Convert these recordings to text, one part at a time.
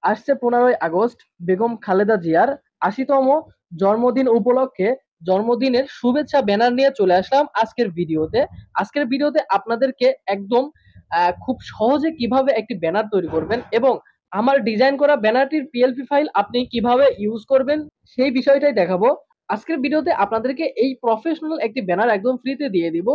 আসছে 15ই আগস্ট বেগম খালেদা জিয়ার ৮০তম জন্মদিন উপলক্ষে জন্মদিনের শুভেচ্ছা ব্যানার নিয়ে চলে আসলাম আজকের ভিডিওতে আপনাদেরকে একদম খুব সহজে কিভাবে একটি ব্যানার তৈরি করবেন এবং আমার ডিজাইন করা ব্যানারটির পিএলপি ফাইল আপনি কিভাবে ইউজ করবেন সেই বিষয়টাই দেখাবো। আজকের ভিডিওতে আপনাদেরকে এই প্রফেশনাল একটি ব্যানার একদম ফ্রিতে দিয়ে দিব।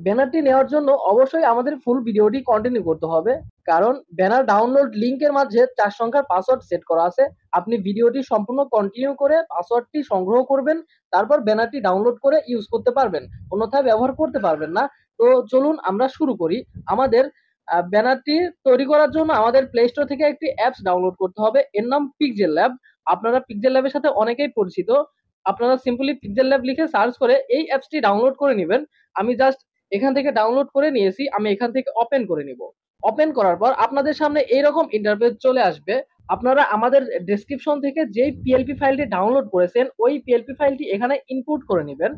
ব্যানারটি নেওয়ার জন্য অবশ্যই আমাদের ফুল ভিডিওটি কন্টিনিউ করতে হবে, কারণ ব্যানার ডাউনলোড লিংকের মাঝে 4 সংখ্যার পাসওয়ার্ড সেট করা আছে। আপনি ভিডিওটি সম্পূর্ণ কন্টিনিউ করে পাসওয়ার্ডটি সংগ্রহ করবেন, তারপর ব্যানারটি ডাউনলোড করে ইউজ করতে পারবেন, অন্যথায় ব্যবহার করতে পারবেন না। তো চলুন আমরা শুরু করি। আমাদের ব্যানারটি তৈরি করার জন্য আমাদের প্লে স্টোর থেকে একটি অ্যাপস ডাউনলোড করতে হবে, এর নাম পিক্সেল ল্যাব। আপনারা পিক্সেল ল্যাবের সাথে অনেকেই পরিচিত। আপনারা সিম্পলি পিক্সেল ল্যাব লিখে সার্চ করে এই অ্যাপসটি ডাউনলোড করে নেবেন। আমি জাস্ট এখান থেকে ডাউনলোড করে নিয়েছি, আমি এখান থেকে ওপেন করে নিব। ওপেন করার পর আপনাদের সামনে এইরকম ইন্টারফেস চলে আসবে। আপনারা আমাদের ডেসক্রিপশন থেকে যেই পিএলপি ফাইলটি ডাউনলোড করেছেন ওই পিএলপি ফাইলটি এখানে ইনপুট করে নেবেন।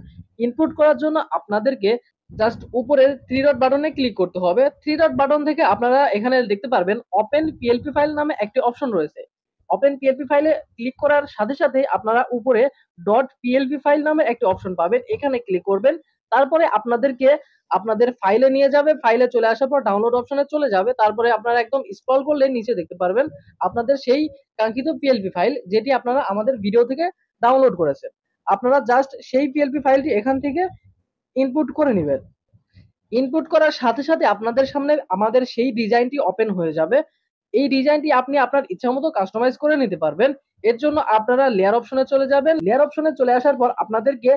ইনপুট করার জন্য আপনাদেরকে জাস্ট উপরে থ্রি ডট বাটনে ক্লিক করতে হবে। থ্রি ডট বাটন থেকে আপনারা এখানে দেখতে পারবেন ওপেন পিএলপি ফাইল নামে একটি অপশন রয়েছে। ওপেন পিএলপি ফাইলে ক্লিক করার সাথে সাথে আপনারা উপরে ডট পিএলপি ফাইল নামে একটি অপশন পাবেন, এখানে ক্লিক করবেন। তারপরে আপনাদেরকে আপনাদের ফাইলে নিয়ে যাবে, ফাইলে চলে আসার পর ডাউনলোড অপশনে চলে যাবে। তারপরে আপনারা একদম স্ক্রল করলে নিচে দেখতে পারবেন আপনাদের সেই কাঙ্ক্ষিত পিএলপি ফাইল যেটি আপনারা আমাদের ভিডিও থেকে ডাউনলোড করেছেন। আপনারা জাস্ট সেই পিএলপি ফাইলটি এখান থেকে ইনপুট করে নেবেন। ইনপুট করার সাথে সাথে আপনাদের সামনে আমাদের সেই ডিজাইনটি ওপেন হয়ে যাবে। এই ডিজাইনটি আপনি আপনার ইচ্ছা মতো কাস্টমাইজ করে নিতে পারবেন। এর জন্য আপনারা লেয়ার অপশনে চলে যাবেন। লেয়ার অপশনে চলে আসার পর আপনাদেরকে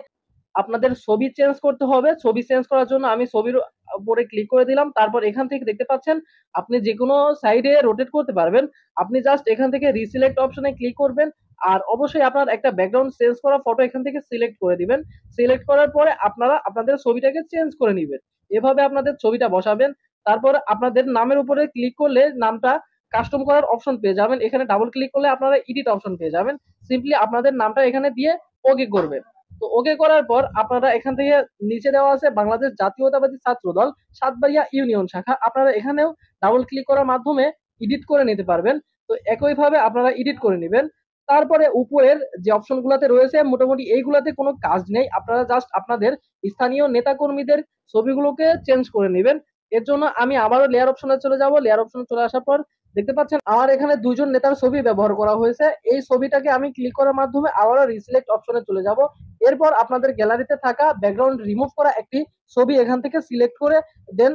আপনাদের ছবি চেঞ্জ করতে হবে। ছবি চেঞ্জ করার জন্য আমি ছবির উপরে ক্লিক করে দিলাম। তারপর এখান থেকে দেখতে পাচ্ছেন আপনি যে কোনো সাইডে রোটেট করতে পারবেন। আপনি জাস্ট এখান থেকে রিসিলেক্ট অপশনে ক্লিক করবেন, আর অবশ্যই আপনার একটা ব্যাকগ্রাউন্ড চেঞ্জ করা ফটো এখান থেকে সিলেক্ট করে দিবেন। সিলেক্ট করার পরে আপনারা আপনাদের ছবিটাকে চেঞ্জ করে নেবেন। এভাবে আপনাদের ছবিটা বসাবেন। তারপর আপনাদের নামের উপরে ক্লিক করলে নামটা কাস্টম করার অপশন পেয়ে যাবেন। এখানে ডাবল ক্লিক করলে আপনারা এডিট অপশন পেয়ে যাবেন। সিম্পলি আপনাদের নামটা এখানে দিয়ে ওকে করবেন। তো ওকে করার পর আপনারা এখান থেকে নিচে দেওয়া আছে বাংলাদেশ জাতীয়তাবাদী ছাত্র দল সাতবাড়িয়া ইউনিয়ন শাখা, আপনারা এখানেও ডাবল ক্লিক করার মাধ্যমে এডিট করে নিতে পারবেন। তো একইভাবে আপনারা এডিট করে নেবেন। তারপরে উপরের যে অপশনগুলোতে রয়েছে মোটামুটি এইগুলাতে কোনো কাজ নেই, আপনারা জাস্ট আপনাদের স্থানীয় নেতাকর্মীদের ছবিগুলোকে চেঞ্জ করে নেবেন। এর জন্য আমি আবারও লেয়ার অপশনে চলে যাব। লেয়ার অপশনে চলে আসার পর দেখতে পাচ্ছেন আমার এখানে দুইজন নেতার ছবি ব্যবহার করা হয়েছে। এই ছবিটাকে আমি ক্লিক করার মাধ্যমে আবারও রিসিলেক্ট অপশনে চলে যাব। এরপর আপনাদের গ্যালারিতে থাকা ব্যাকগ্রাউন্ড রিমুভ করা একটি ছবি এখান থেকে সিলেক্ট করে দেন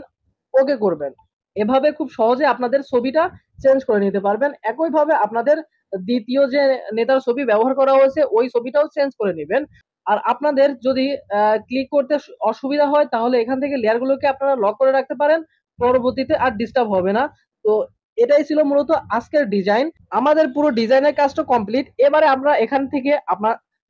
ওকে করবেন। এভাবে খুব সহজে আপনাদের ছবিটা চেঞ্জ করে নিতে পারবেন। একইভাবে আপনাদের দ্বিতীয় যে নেতার ছবি ব্যবহার করা হয়েছে ওই ছবিটাও চেঞ্জ করে নেবেন। আর আপনাদের যদি ক্লিক করতে অসুবিধা হয় তাহলে এখান থেকে লেয়ারগুলোকে আপনারা লক করে রাখতে পারেন, পরবর্তীতে আর ডিস্টার্ব হবে না। তো এটাই ছিল মূলত আজকের ডিজাইন। আমাদের পুরো ডিজাইনের কাজটা কমপ্লিট। এবারে আমরা এখান থেকে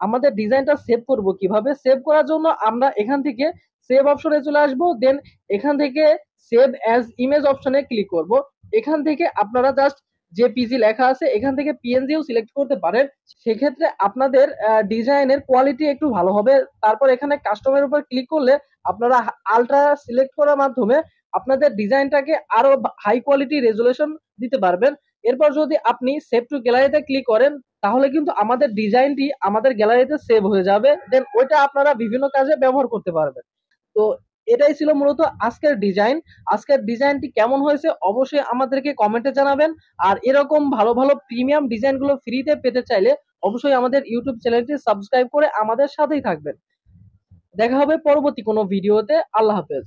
আমাদের ডিজাইনটা সেভ করব কিভাবে। সেভ করার জন্য আমরা এখান থেকে সেভ অপশনে চলে আসব, দেন এখান থেকে সেভ অ্যাজ ইমেজ অপশনে ক্লিক করব। এখান থেকে আপনারা জাস্ট যে পিজি লেখা আছে এখান থেকে পিএনজিও সিলেক্ট করতে পারেন, সেক্ষেত্রে আপনাদের ডিজাইনের কোয়ালিটি একটু ভালো হবে। তারপর এখানে কাস্টমের উপর ক্লিক করলে আপনারা আলট্রা সিলেক্ট করার মাধ্যমে আপনাদের ডিজাইনটাকে আরো হাই কোয়ালিটি রেজুলেশন দিতে পারবেন। এরপর যদি আপনি সেভ টু গ্যালারিতে ক্লিক করেন তাহলে কিন্তু আমাদের ডিজাইনটি আমাদের গ্যালারিতে সেভ হয়ে যাবে, দেন ওইটা আপনারা বিভিন্ন কাজে ব্যবহার করতে পারবেন। তো এটাই ছিল মূলত আজকের ডিজাইন। আজকের ডিজাইনটি কেমন হয়েছে অবশ্যই আমাদেরকে কমেন্টে জানাবেন। আর এরকম ভালো ভালো প্রিমিয়াম ডিজাইনগুলো ফ্রিতে পেতে চাইলে অবশ্যই আমাদের ইউটিউব চ্যানেলটি সাবস্ক্রাইব করে আমাদের সাথেই থাকবেন। দেখা হবে পরবর্তী কোনো ভিডিওতে। আল্লাহ হাফেজ।